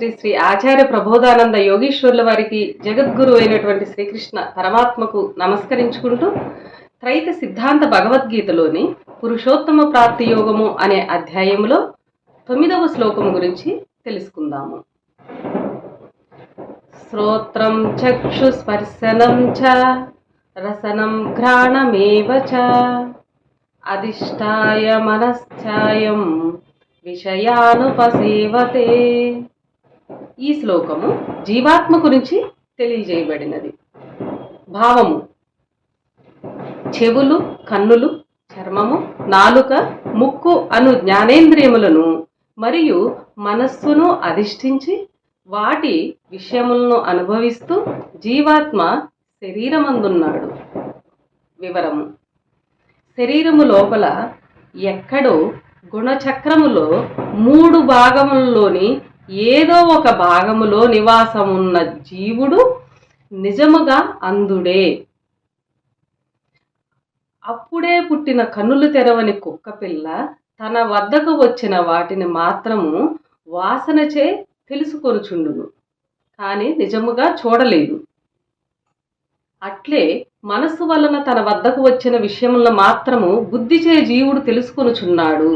శ్రీ శ్రీ ఆచార్య ప్రబోధానంద యోగీశ్వరుల వారికి జగద్గురు అయినటువంటి శ్రీకృష్ణ పరమాత్మకు నమస్కరించుకుంటూ త్రైత సిద్ధాంత భగవద్గీతలోని పురుషోత్తమ ప్రాప్తి యోగము అనే అధ్యాయంలో 9వ శ్లోకము గురించి తెలుసుకుందాము. శ్రోత్రం చక్షుస్పర్శనం చ రసనం ఘ్రాణమేవ చ అధిష్టాయ మనశ్చాయం విషయానుపసేవతే. ఈ శ్లోకము జీవాత్మ గురించి తెలియజేయబడినది. భావము: చెవులు, కన్నులు, చర్మము, నాలుక, ముక్కు అను జ్ఞానేంద్రియములను మరియు మనస్సును అధిష్ఠించి వాటి విషయములను అనుభవిస్తూ జీవాత్మ శరీరమందున్నాడు. వివరము: శరీరము లోపల ఎక్కడో గుణచక్రములో 3 భాగముల్లోని ఏదో ఒక భాగములో నివాసమున్న జీవుడు నిజముగా అంధుడే. అప్పుడే పుట్టిన కన్నులు తెరవని కుక్కపిల్ల తన వద్దకు వచ్చిన వాటిని మాత్రము వాసనచే తెలుసుకొనుచుండును, కానీ నిజముగా చూడలేదు. అట్లే మనస్సు వలన తన వద్దకు వచ్చిన విషయములను మాత్రము బుద్ధిచే జీవుడు తెలుసుకొనుచున్నాడు.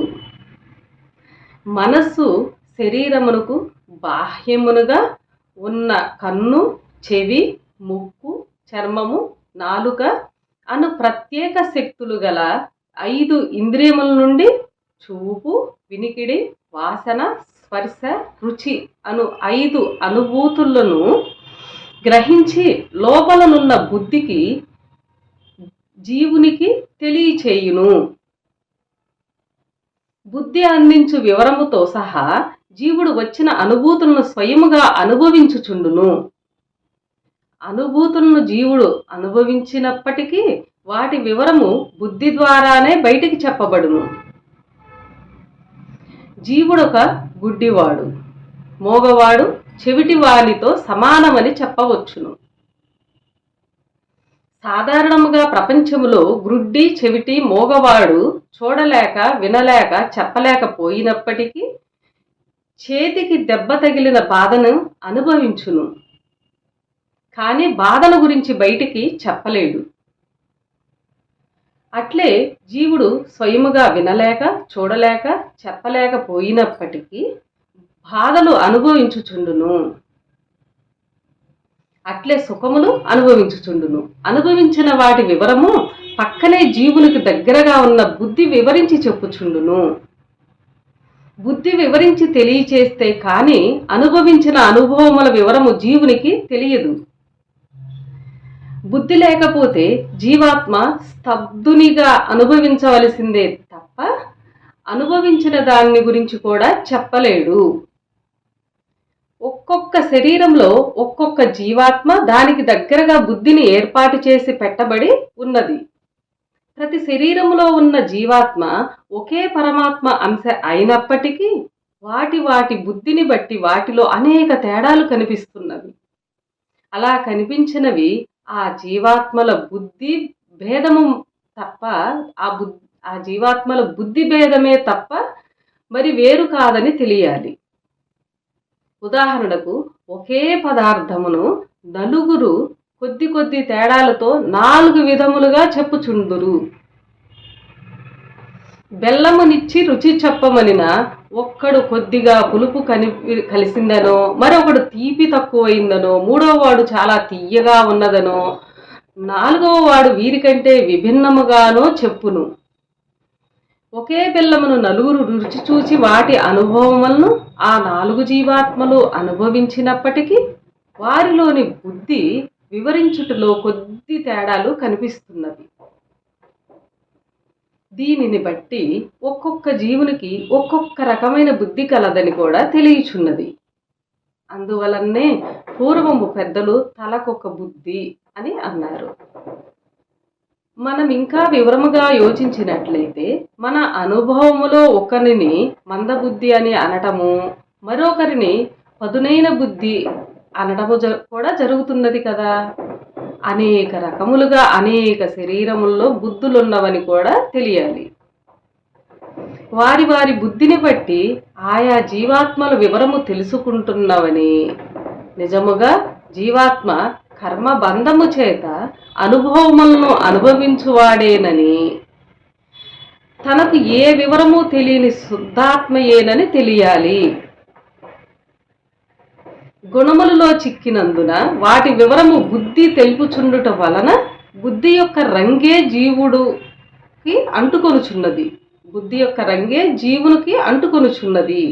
మనస్సు శరీరమునకు బాహ్యమునుగా ఉన్న కన్ను, చెవి, ముక్కు, చర్మము, నాలుక అను ప్రత్యేక శక్తులు గల 5 ఇంద్రియముల నుండి చూపు, వినికిడి, వాసన, స్పర్శ, రుచి అను 5 అనుభూతులను గ్రహించి లోపలనున్న బుద్ధికి జీవునికి తెలియచేయును. బుద్ధి అందించు వివరముతో సహా జీవుడు వచ్చిన అనుభూతులను స్వయముగా అనుభవించుచుండును. అనుభూతులను జీవుడు అనుభవించినప్పటికీ వాటి వివరము బుద్ధి ద్వారానే బయటికి చెప్పబడును. జీవుడొక గుడ్డివాడు, మోగవాడు, చెవిటి వానితో సమానమని చెప్పవచ్చును. సాధారణముగా ప్రపంచములో గ్రుడ్డి, చెవిటి, మోగవాడు చూడలేక, వినలేక, చెప్పలేకపోయినప్పటికీ చేతికి దెబ్బ తగిలిన బాధను అనుభవించును. కానీ బాధల గురించి బయటికి చెప్పలేడు. అట్లే జీవుడు స్వయముగా వినలేక, చూడలేక, చెప్పలేకపోయినప్పటికీ బాధలు అనుభవించుచుండును. అట్లే సుఖములు అనుభవించుచుండును. అనుభవించిన వాటి వివరము పక్కనే జీవునికి దగ్గరగా ఉన్న బుద్ధి వివరించి చెప్పుచుండును. బుద్ధి వివరించి తెలియచేస్తే కానీ అనుభవించిన అనుభవముల వివరము జీవునికి తెలియదు. బుద్ధి లేకపోతే జీవాత్మ స్తబ్దునిగా అనుభవించవలసిందే తప్ప అనుభవించిన దాన్ని గురించి కూడా చెప్పలేడు. ఒక్కొక్క శరీరంలో ఒక్కొక్క జీవాత్మ దానికి దగ్గరగా బుద్ధిని ఏర్పాటు చేసి పెట్టబడి ఉన్నది. ప్రతి శరీరంలో ఉన్న జీవాత్మ ఒకే పరమాత్మ అంశ అయినప్పటికీ వాటి వాటి బుద్ధిని బట్టి వాటిలో అనేక తేడాలు కనిపిస్తున్నవి. అలా కనిపించినవి ఆ జీవాత్మల బుద్ధి భేదము తప్ప ఆ జీవాత్మల బుద్ధి భేదమే తప్ప మరి వేరు కాదని తెలియాలి. ఉదాహరణకు ఒకే పదార్థమును నలుగురు కొద్ది కొద్ది తేడాలతో 4 విధములుగా చెప్పుచుందురు. బెల్లమునిచ్చి రుచి చెప్పమనిన ఒక్కడు కొద్దిగా పులుపు కలిసిందనో, మరొకడు తీపి తక్కువైందనో, 3వ వాడు చాలా తీయగా ఉన్నదనో, 4వ వాడు వీరికంటే విభిన్నముగానో చెప్పును. ఒకే బెల్లమును నలుగురు రుచి చూచి వాటి అనుభవములను ఆ 4 జీవాత్మలు అనుభవించినప్పటికీ వారిలోని బుద్ధి వివరించుటలో కొద్ది తేడాలు కనిపిస్తున్నవి. దీనిని బట్టి ఒక్కొక్క జీవునికి ఒక్కొక్క రకమైన బుద్ధి కలదని కూడా తెలియచున్నది. అందువలనే పూర్వము పెద్దలు తలకొక బుద్ధి అని అన్నారు. మనం ఇంకా వివరముగా యోచించినట్లయితే మన అనుభవములో ఒకరిని మందబుద్ధి అని అనటము, మరొకరిని పదునైన బుద్ధి అనటము కూడా జరుగుతున్నది కదా. అనేక రకములుగా అనేక శరీరముల్లో బుద్ధులున్నవని కూడా తెలియాలి. వారి వారి బుద్ధిని బట్టి ఆయా జీవాత్మల వివరము తెలుసుకుంటున్నవని, నిజముగా జీవాత్మ కర్మ బంధము చేత అనుభవములను అనుభవించువాడేనని, తనకు ఏ వివరము తెలియని శుద్ధాత్మయేనని తెలియాలి. గుణములలో చిక్కినందున వాటి వివరము బుద్ధి తెలుపుచుండుట వలన బుద్ధి యొక్క రంగే జీవుడికి అంటుకొనుచున్నది. బుద్ధి యొక్క రంగే జీవునికి అంటుకొనుచున్నది.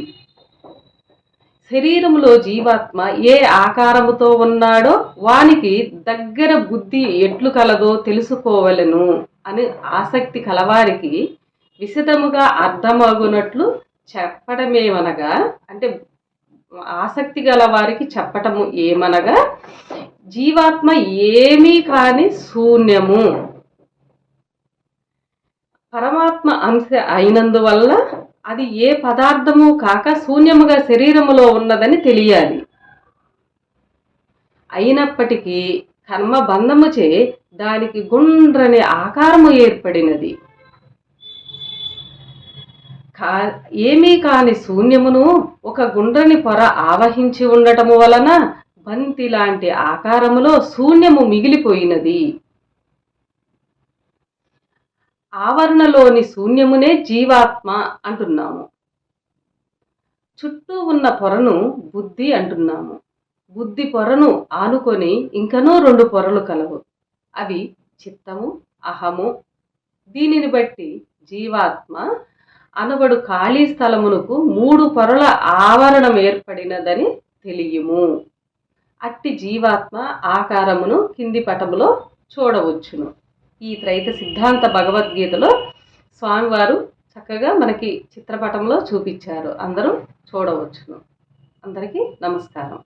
శరీరములో జీవాత్మ ఏ ఆకారముతో ఉన్నాడో వానికి దగ్గర బుద్ధి ఎట్లు కలదో తెలుసుకోవలెను అని ఆసక్తి కలవారికి విశదముగా అర్థమగునట్లు చెప్పడమేమనగా, అంటే ఆసక్తి గల వారికి చెప్పటము ఏమనగా, జీవాత్మ ఏమీ కాని శూన్యము, పరమాత్మ అంశ అయినందువల్ల అది ఏ పదార్థము కాక శూన్యముగా శరీరములో ఉన్నదని తెలియాలి. అయినప్పటికీ కర్మ బంధముచే దానికి గుండ్రని ఆకారము ఏర్పడినది. ఏమీ కాని శూన్యమును ఒక గుండ్రని పొర ఆవహించి ఉండటము వలన బంతి లాంటి ఆకారములో శూన్యము మిగిలిపోయినది. ఆవరణలోని శూన్యమునే జీవాత్మ అంటున్నాము. చుట్టూ ఉన్న పొరను బుద్ధి అంటున్నాము. బుద్ధి పొరను ఆనుకొని ఇంకనూ 2 పొరలు కలవు. అవి చిత్తము, అహము. దీనిని బట్టి జీవాత్మ అనబడు ఖాళీ స్థలమునకు 3 పొరల ఆవరణం ఏర్పడినదని తెలియము. అట్టి జీవాత్మ ఆకారమును కింది పటములో చూడవచ్చును. ఈ త్రైత సిద్ధాంత భగవద్గీతలో స్వామివారు చక్కగా మనకి చిత్రపటంలో చూపించారు. అందరూ చూడవచ్చును. అందరికీ నమస్కారం.